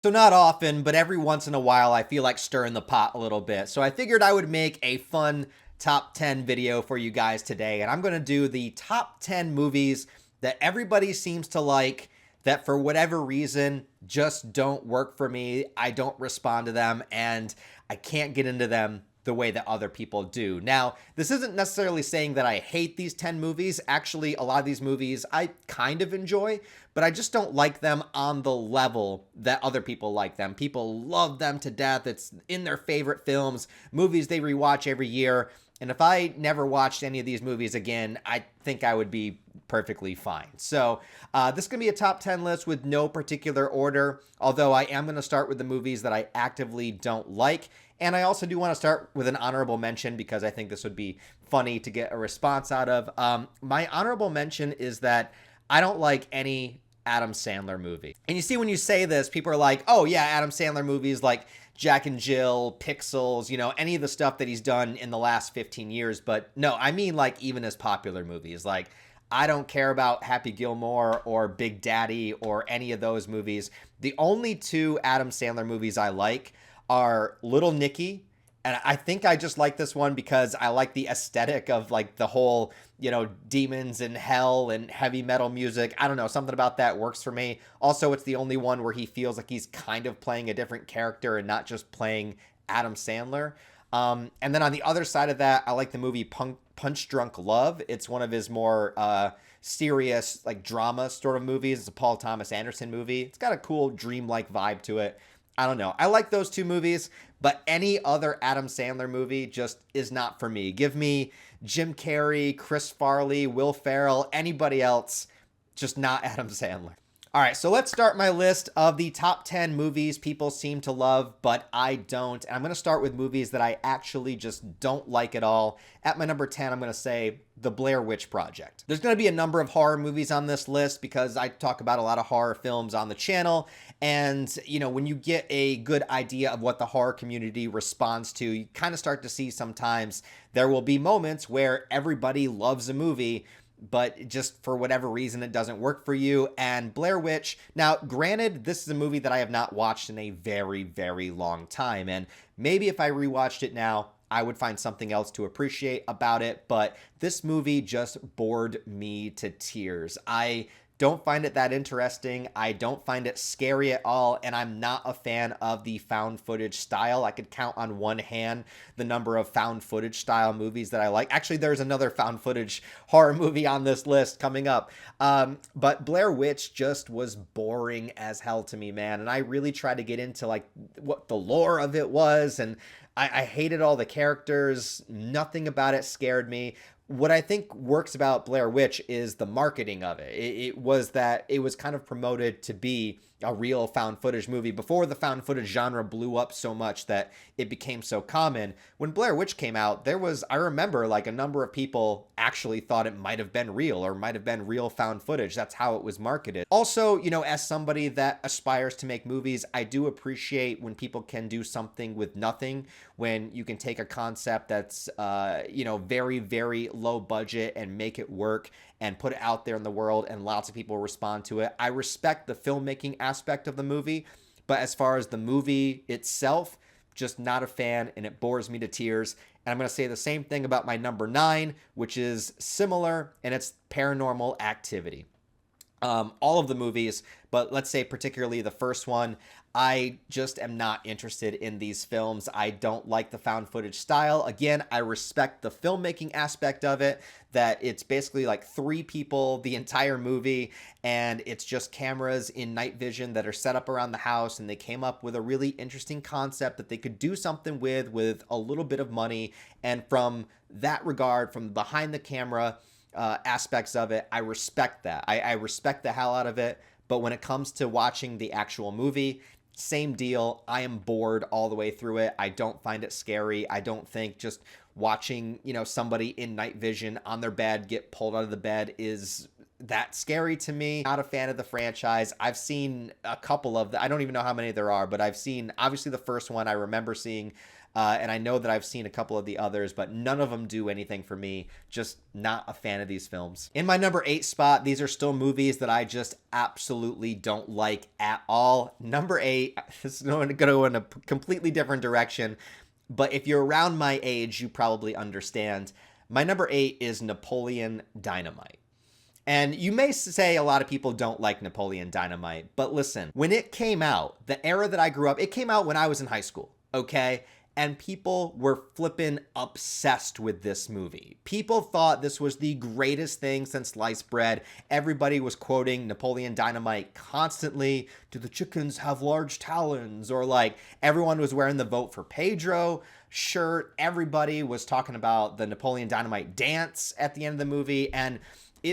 So not often, but every once in a while, I feel like stirring the pot a little bit. So I figured I would make a fun top 10 video for you guys today. And I'm going to do the top 10 movies that everybody seems to like that for whatever reason just don't work for me. I don't respond to them and I can't get into them the way that other people do. Now, this isn't necessarily saying that I hate these 10 movies. Actually, a lot of these movies I kind of enjoy, but I just don't like them on the level that other people like them. People love them to death. It's in their favorite films, movies they rewatch every year. And if I never watched any of these movies again, I think I would be perfectly fine. So this is going to be a top 10 list with no particular order, although I am going to start with the movies that I actively don't like. And I also do want to start with an honorable mention because I think this would be funny to get a response out of. My honorable mention is that I don't like any Adam Sandler movie. And you see, when you say this, people are like, oh yeah, Adam Sandler movies like Jack and Jill, Pixels, any of the stuff that he's done in the last 15 years. But no, I mean like even his popular movies. Like I don't care about Happy Gilmore or Big Daddy or any of those movies. The only two Adam Sandler movies I like are Little Nicky. And I think I just like this one because I like the aesthetic of like the whole, demons and hell and heavy metal music. I don't know, something about that works for me. Also, it's the only one where he feels like he's kind of playing a different character and not just playing Adam Sandler. And then on the other side of that, I like the movie Punch Drunk Love. It's one of his more serious, like drama sort of movies. It's a Paul Thomas Anderson movie. It's got a cool dreamlike vibe to it. I don't know. I like those two movies, but any other Adam Sandler movie just is not for me. Give me Jim Carrey, Chris Farley, Will Ferrell, anybody else, just not Adam Sandler. All right, so let's start my list of the top 10 movies people seem to love, but I don't. And I'm going to start with movies that I actually just don't like at all. At my number 10, I'm going to say The Blair Witch Project. There's going to be a number of horror movies on this list because I talk about a lot of horror films on the channel. And, when you get a good idea of what the horror community responds to, you kind of start to see sometimes there will be moments where everybody loves a movie, but just for whatever reason, it doesn't work for you. And Blair Witch, now granted, this is a movie that I have not watched in a very, very long time. And maybe if I rewatched it now, I would find something else to appreciate about it. But this movie just bored me to tears. I don't find it that interesting. I don't find it scary at all. And I'm not a fan of the found footage style. I could count on one hand the number of found footage style movies that I like. Actually, there's another found footage horror movie on this list coming up. But Blair Witch just was boring as hell to me, man. And I really tried to get into like what the lore of it was. And I hated all the characters. Nothing about it scared me. What I think works about Blair Witch is the marketing of it. It was that it was kind of promoted to be a real found footage movie before the found footage genre blew up so much that it became so common. When Blair Witch came out, I remember like a number of people actually thought it might have been real or might have been real found footage. That's how it was marketed. Also, as somebody that aspires to make movies, I do appreciate when people can do something with nothing, when you can take a concept that's, very, very low budget and make it work and put it out there in the world and lots of people respond to it. I respect the filmmaking aspect of the movie, but as far as the movie itself, just not a fan and it bores me to tears. And I'm going to say the same thing about my number 9, which is similar, and it's Paranormal Activity. All of the movies, but let's say particularly the first one, I just am not interested in these films. I don't like the found footage style. Again, I respect the filmmaking aspect of it, that it's basically like 3 people the entire movie, and it's just cameras in night vision that are set up around the house, and they came up with a really interesting concept that they could do something with a little bit of money. And from that regard, from behind the camera aspects of it, I respect that. I respect the hell out of it. But when it comes to watching the actual movie, same deal. I am bored all the way through it. I don't find it scary. I don't think just watching, somebody in night vision on their bed get pulled out of the bed is that scary to me. Not a fan of the franchise. I've seen a couple of I don't even know how many there are, but I've seen obviously the first one I remember seeing. And I know that I've seen a couple of the others, but none of them do anything for me. Just not a fan of these films. In my number 8 spot, these are still movies that I just absolutely don't like at all. Number 8, this is going to go in a completely different direction, but if you're around my age, you probably understand. My number 8 is Napoleon Dynamite. And you may say a lot of people don't like Napoleon Dynamite, but listen, when it came out, the era that I grew up, it came out when I was in high school, okay? And people were flippin' obsessed with this movie. People thought this was the greatest thing since sliced bread. Everybody was quoting Napoleon Dynamite constantly. Do the chickens have large talons? Or like everyone was wearing the Vote for Pedro shirt. Everybody was talking about the Napoleon Dynamite dance at the end of the movie. And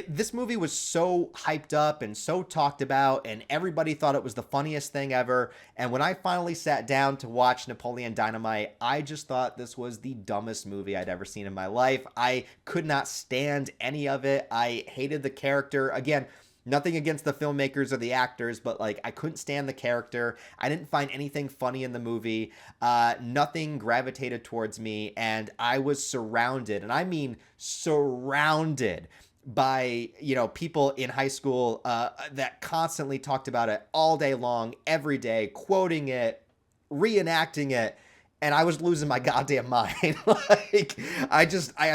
this movie was so hyped up and so talked about, and everybody thought it was the funniest thing ever. And when I finally sat down to watch Napoleon Dynamite, I just thought this was the dumbest movie I'd ever seen in my life. I could not stand any of it. I hated the character. Again, nothing against the filmmakers or the actors, but like I couldn't stand the character. I didn't find anything funny in the movie. Nothing gravitated towards me, and I was surrounded, and I mean surrounded by, you know, people in high school that constantly talked about it all day long, every day, quoting it, reenacting it, and I was losing my goddamn mind. Like, I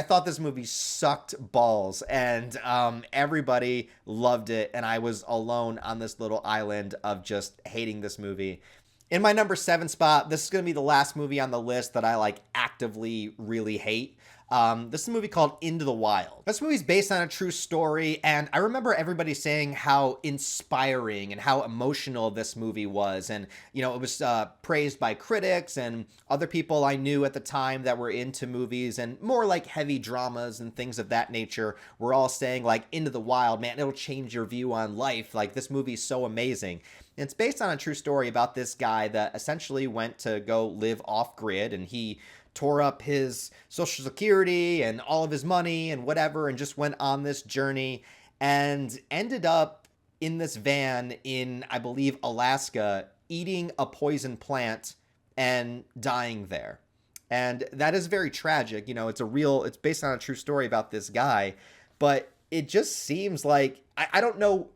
thought this movie sucked balls, and everybody loved it, and I was alone on this little island of just hating this movie. In my number 7 spot, this is going to be the last movie on the list that I like actively really hate. This is a movie called Into the Wild. This movie is based on a true story, and I remember everybody saying how inspiring and how emotional this movie was. And, you know, it was praised by critics and other people I knew at the time that were into movies and more like heavy dramas and things of that nature were all saying, like, Into the Wild, man, it'll change your view on life. Like, this movie's so amazing. And it's based on a true story about this guy that essentially went to go live off-grid, and he tore up his Social Security and all of his money and whatever, and just went on this journey and ended up in this van in, I believe, Alaska, eating a poison plant and dying there. And that is very tragic. You know, it's based on a true story about this guy, but it just seems like, I don't know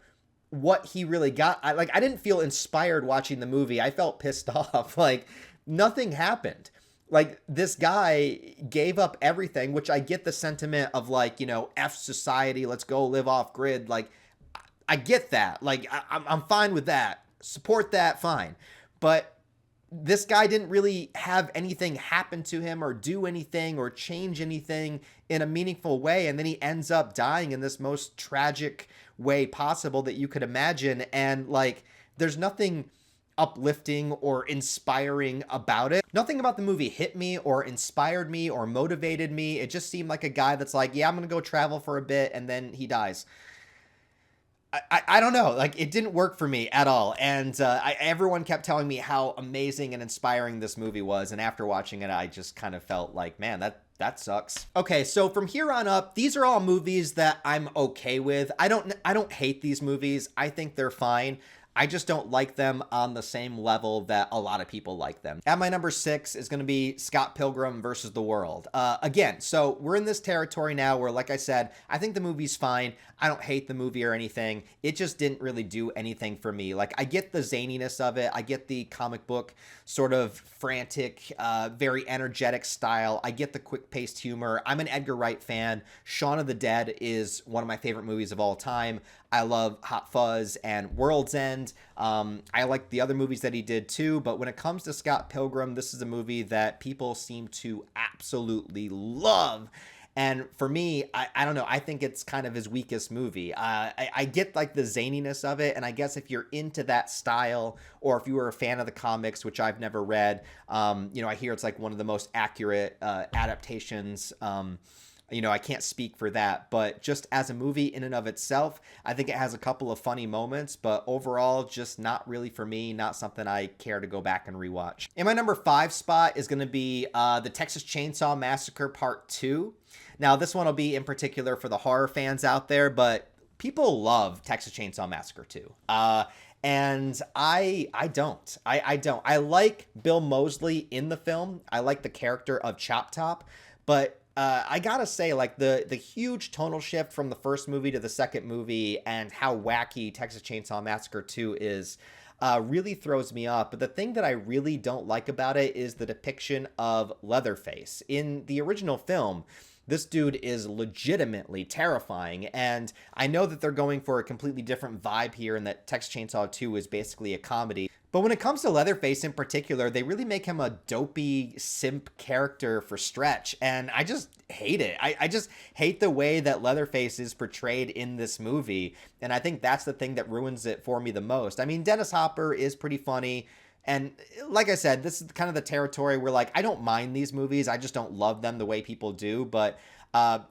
what he really got. I didn't feel inspired watching the movie. I felt pissed off. Like, nothing happened. Like, this guy gave up everything, which I get the sentiment of, like, you know, F society, let's go live off grid. Like, I get that. Like, I'm fine with that. Support that, fine. But this guy didn't really have anything happen to him or do anything or change anything in a meaningful way. And then he ends up dying in this most tragic way possible that you could imagine. And, like, there's nothing uplifting or inspiring about it. Nothing about the movie hit me or inspired me or motivated me. It just seemed like a guy that's like, yeah, I'm gonna go travel for a bit, and then he dies. I don't know, like, it didn't work for me at all. And everyone kept telling me how amazing and inspiring this movie was, and after watching it, I just kind of felt like, man, that sucks. Okay, so from here on up, these are all movies that I'm okay with. I don't hate these movies. I think they're fine. I just don't like them on the same level that a lot of people like them. At my number 6 is going to be Scott Pilgrim versus the World. Again, so we're in this territory now where, like I said, I think the movie's fine. I don't hate the movie or anything. It just didn't really do anything for me. Like, I get the zaniness of it. I get the comic book sort of frantic, very energetic style. I get the quick-paced humor. I'm an Edgar Wright fan. Shaun of the Dead is one of my favorite movies of all time. I love Hot Fuzz and World's End. I like the other movies that he did too, but when it comes to Scott Pilgrim, this is a movie that people seem to absolutely love. And for me, I don't know, I think it's kind of his weakest movie. I get like the zaniness of it, and I guess if you're into that style, or if you were a fan of the comics, which I've never read, you know, I hear it's like one of the most accurate adaptations. You know, I can't speak for that, but just as a movie in and of itself, I think it has a couple of funny moments, but overall, just not really for me, not something I care to go back and rewatch. In my number 5 spot is going to be the Texas Chainsaw Massacre Part 2. Now, this one will be in particular for the horror fans out there, but people love Texas Chainsaw Massacre 2. And I don't. I don't. I like Bill Moseley in the film. I like the character of Chop Top, but I gotta say, like, the huge tonal shift from the first movie to the second movie and how wacky Texas Chainsaw Massacre 2 is really throws me off. But the thing that I really don't like about it is the depiction of Leatherface. In the original film, this dude is legitimately terrifying, and I know that they're going for a completely different vibe here and that Texas Chainsaw 2 is basically a comedy. But when it comes to Leatherface in particular, they really make him a dopey simp character for Stretch, and I just hate it. I just hate the way that Leatherface is portrayed in this movie, and I think that's the thing that ruins it for me the most. I mean, Dennis Hopper is pretty funny, and like I said, this is kind of the territory where, like, I don't mind these movies. I just don't love them the way people do. But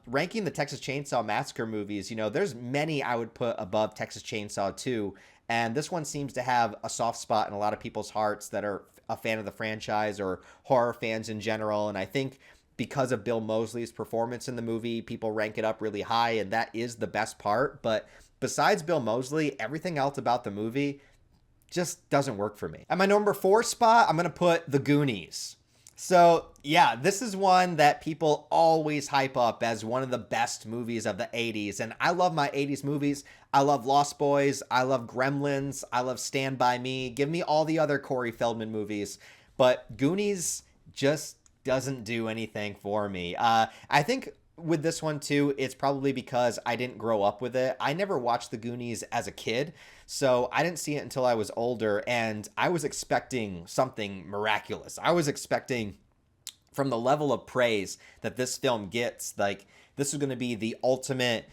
ranking the Texas Chainsaw Massacre movies, you know, there's many I would put above Texas Chainsaw 2. And this one seems to have a soft spot in a lot of people's hearts that are a fan of the franchise or horror fans in general. And I think because of Bill Moseley's performance in the movie, people rank it up really high. And that is the best part. But besides Bill Moseley, everything else about the movie just doesn't work for me. At my number 4 spot, I'm going to put The Goonies. So yeah, this is one that people always hype up as one of the best movies of the 80s. And I love my 80s movies. I love Lost Boys. I love Gremlins. I love Stand By Me. Give me all the other Corey Feldman movies. But Goonies just doesn't do anything for me. I think with this one too, it's probably because I didn't grow up with it. I never watched The Goonies as a kid, so I didn't see it until I was older, and I was expecting something miraculous. I was expecting, from the level of praise that this film gets, like, this is going to be the ultimate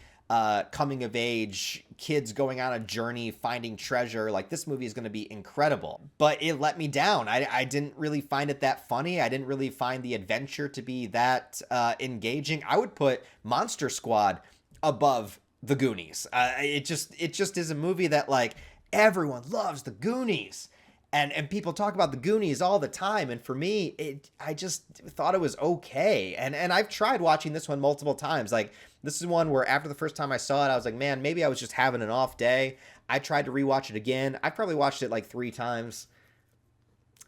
coming of age, kids going on a journey, finding treasure. Like, this movie is going to be incredible. But it let me down. I didn't really find it that funny. I didn't really find the adventure to be that engaging. I would put Monster Squad above The Goonies. It just is a movie that, like, everyone loves The Goonies. And people talk about The Goonies all the time. And for me, I just thought it was okay. And I've tried watching this one multiple times. Like, this is one where after the first time I saw it, I was like, man, maybe I was just having an off day. I tried to rewatch it again. I probably watched it like 3 times.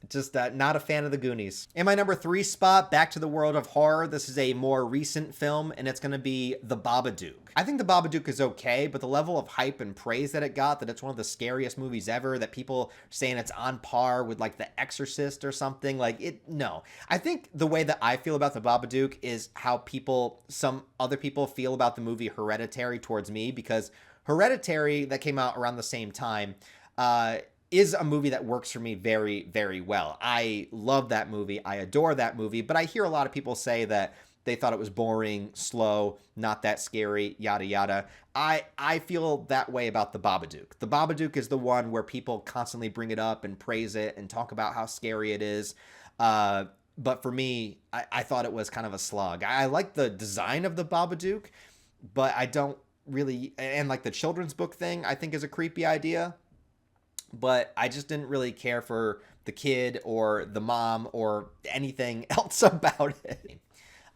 Just not a fan of The Goonies. In my number 3 spot, back to the world of horror, this is a more recent film, and it's going to be The Babadook. I think The Babadook is okay, but the level of hype and praise that it got, that it's one of the scariest movies ever, that people saying it's on par with, like, The Exorcist or something, like, no. I think the way that I feel about The Babadook is how some other people feel about the movie Hereditary towards me, because Hereditary, that came out around the same time, is a movie that works for me very, very well. I love that movie. I adore that movie, but I hear a lot of people say that they thought it was boring, slow, not that scary, yada, yada. I feel that way about The Babadook. The Babadook is the one where people constantly bring it up and praise it and talk about how scary it is. But for me, I thought it was kind of a slug. I like the design of The Babadook, but I don't really, and like the children's book thing, I think is a creepy idea. But I just didn't really care for the kid or the mom or anything else about it.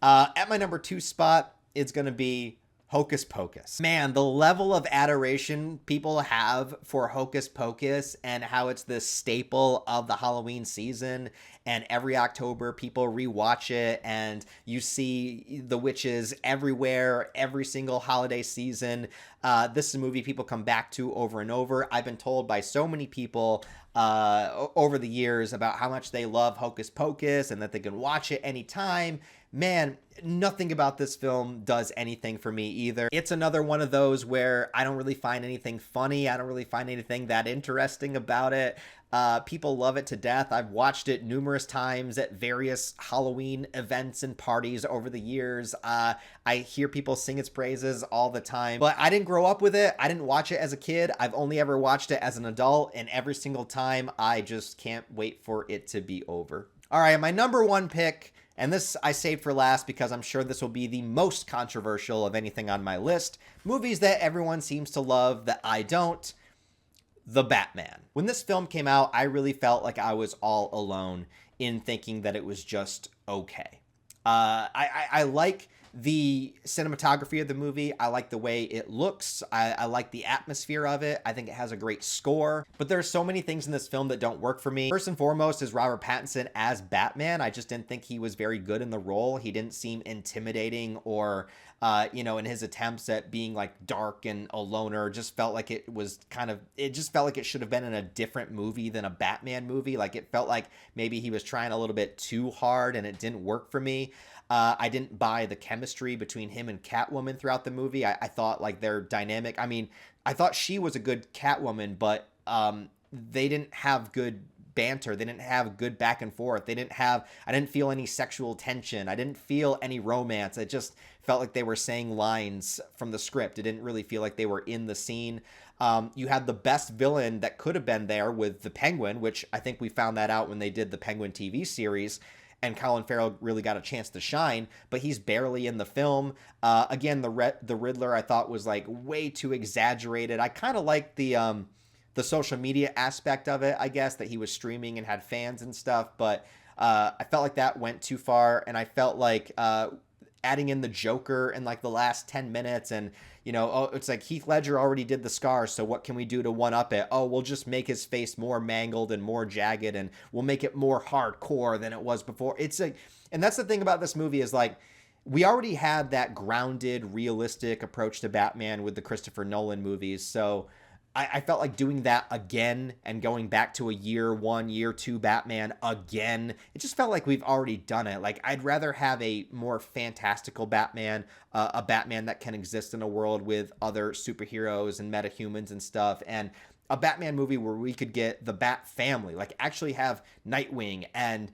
At my number 2 spot, it's going to be Hocus Pocus. Man, the level of adoration people have for Hocus Pocus and how it's this staple of the Halloween season, and every October people rewatch it and you see the witches everywhere, every single holiday season. This is a movie people come back to over and over. I've been told by so many people over the years about how much they love Hocus Pocus and that they can watch it anytime. Man, nothing about this film does anything for me either. It's another one of those where I don't really find anything funny. I don't really find anything that interesting about it. People love it to death. I've watched it numerous times at various Halloween events and parties over the years. I hear people sing its praises all the time, but I didn't grow up with it. I didn't watch it as a kid. I've only ever watched it as an adult, and every single time I just can't wait for it to be over. All right, my number 1 pick, and this I saved for last because I'm sure this will be the most controversial of anything on my list. Movies that everyone seems to love that I don't. The Batman. When this film came out, I really felt like I was all alone in thinking that it was just okay. I like The cinematography of the movie, I like the way it looks. I like the atmosphere of it. I think it has a great score. But there's so many things in this film that don't work for me. First and foremost is Robert Pattinson as Batman. I just didn't think he was very good in the role. He didn't seem intimidating or, in his attempts at being like dark and a loner, just felt like it just felt like it should have been in a different movie than a Batman movie. Like it felt like maybe he was trying a little bit too hard and it didn't work for me. I didn't buy the chemistry between him and Catwoman throughout the movie. I thought like their dynamic. I mean, I thought she was a good Catwoman, but they didn't have good banter. They didn't have good back and forth. I didn't feel any sexual tension. I didn't feel any romance. It just felt like they were saying lines from the script. It didn't really feel like they were in the scene. You had the best villain that could have been there with the Penguin, which I think we found that out when they did the Penguin TV series. And Colin Farrell really got a chance to shine, but he's barely in the film. Again, the Riddler I thought was like way too exaggerated. I kind of like the social media aspect of it, I guess, that he was streaming and had fans and stuff, but I felt like that went too far, and I felt like adding in the Joker in like the last 10 minutes and it's like Heath Ledger already did the scars, so what can we do to one up it? Oh, we'll just make his face more mangled and more jagged and we'll make it more hardcore than it was before. It's like, and that's the thing about this movie is like we already had that grounded, realistic approach to Batman with the Christopher Nolan movies, so I felt like doing that again and going back to a year one, year two Batman again. It just felt like we've already done it. Like I'd rather have a more fantastical Batman, a Batman that can exist in a world with other superheroes and metahumans and stuff. And a Batman movie where we could get the Bat family, like actually have Nightwing and,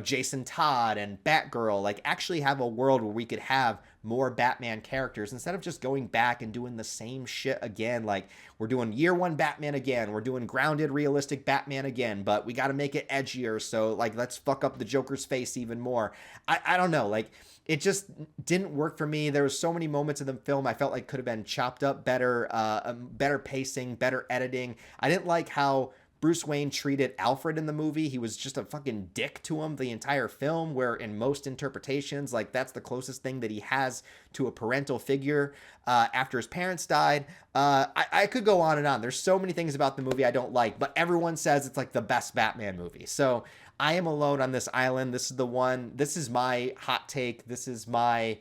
Jason Todd and Batgirl, like actually have a world where we could have more Batman characters instead of just going back and doing the same shit again. Like we're doing year one Batman again. We're doing grounded, realistic Batman again, but we got to make it edgier. So like, let's fuck up the Joker's face even more. I don't know. Like it just didn't work for me. There was so many moments in the film I felt like could have been chopped up better, better pacing, better editing. I didn't like how Bruce Wayne treated Alfred in the movie. He was just a fucking dick to him the entire film, where in most interpretations, like that's the closest thing that he has to a parental figure after his parents died. I could go on and on. There's so many things about the movie I don't like, but everyone says it's like the best Batman movie. So I am alone on this island. This is the one. This is my hot take. This is my,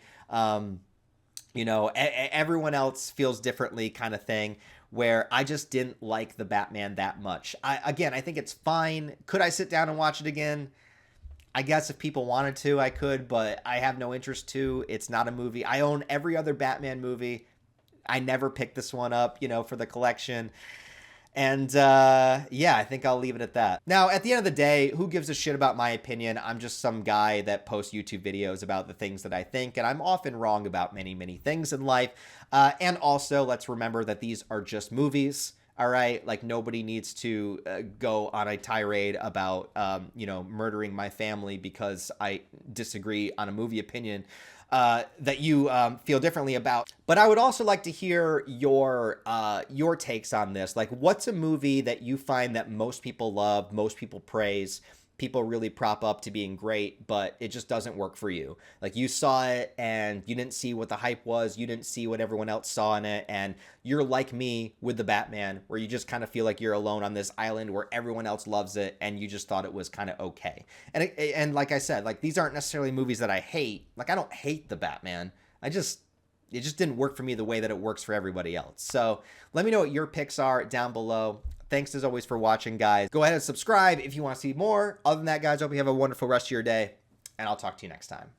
everyone else feels differently kind of thing, where I just didn't like the Batman that much. I think it's fine. Could I sit down and watch it again? I guess if people wanted to, I could, but I have no interest to. It's not a movie. I own every other Batman movie. I never picked this one up, for the collection. And I think I'll leave it at that. Now, at the end of the day, who gives a shit about my opinion? I'm just some guy that posts YouTube videos about the things that I think, and I'm often wrong about many, many things in life. And also, let's remember that these are just movies. All right, like nobody needs to go on a tirade about, murdering my family because I disagree on a movie opinion that you feel differently about. But I would also like to hear your takes on this. Like, what's a movie that you find that most people love, most people praise, people really prop up to being great, but it just doesn't work for you? Like, you saw it and you didn't see what the hype was, you didn't see what everyone else saw in it, and you're like me with the Batman, where you just kind of feel like you're alone on this island where everyone else loves it and you just thought it was kind of okay. And like I said, like, these aren't necessarily movies that I hate. Like, I don't hate the Batman. It just didn't work for me the way that it works for everybody else. So let me know what your picks are down below. Thanks as always for watching, guys. Go ahead and subscribe if you want to see more. Other than that, guys, hope you have a wonderful rest of your day, and I'll talk to you next time.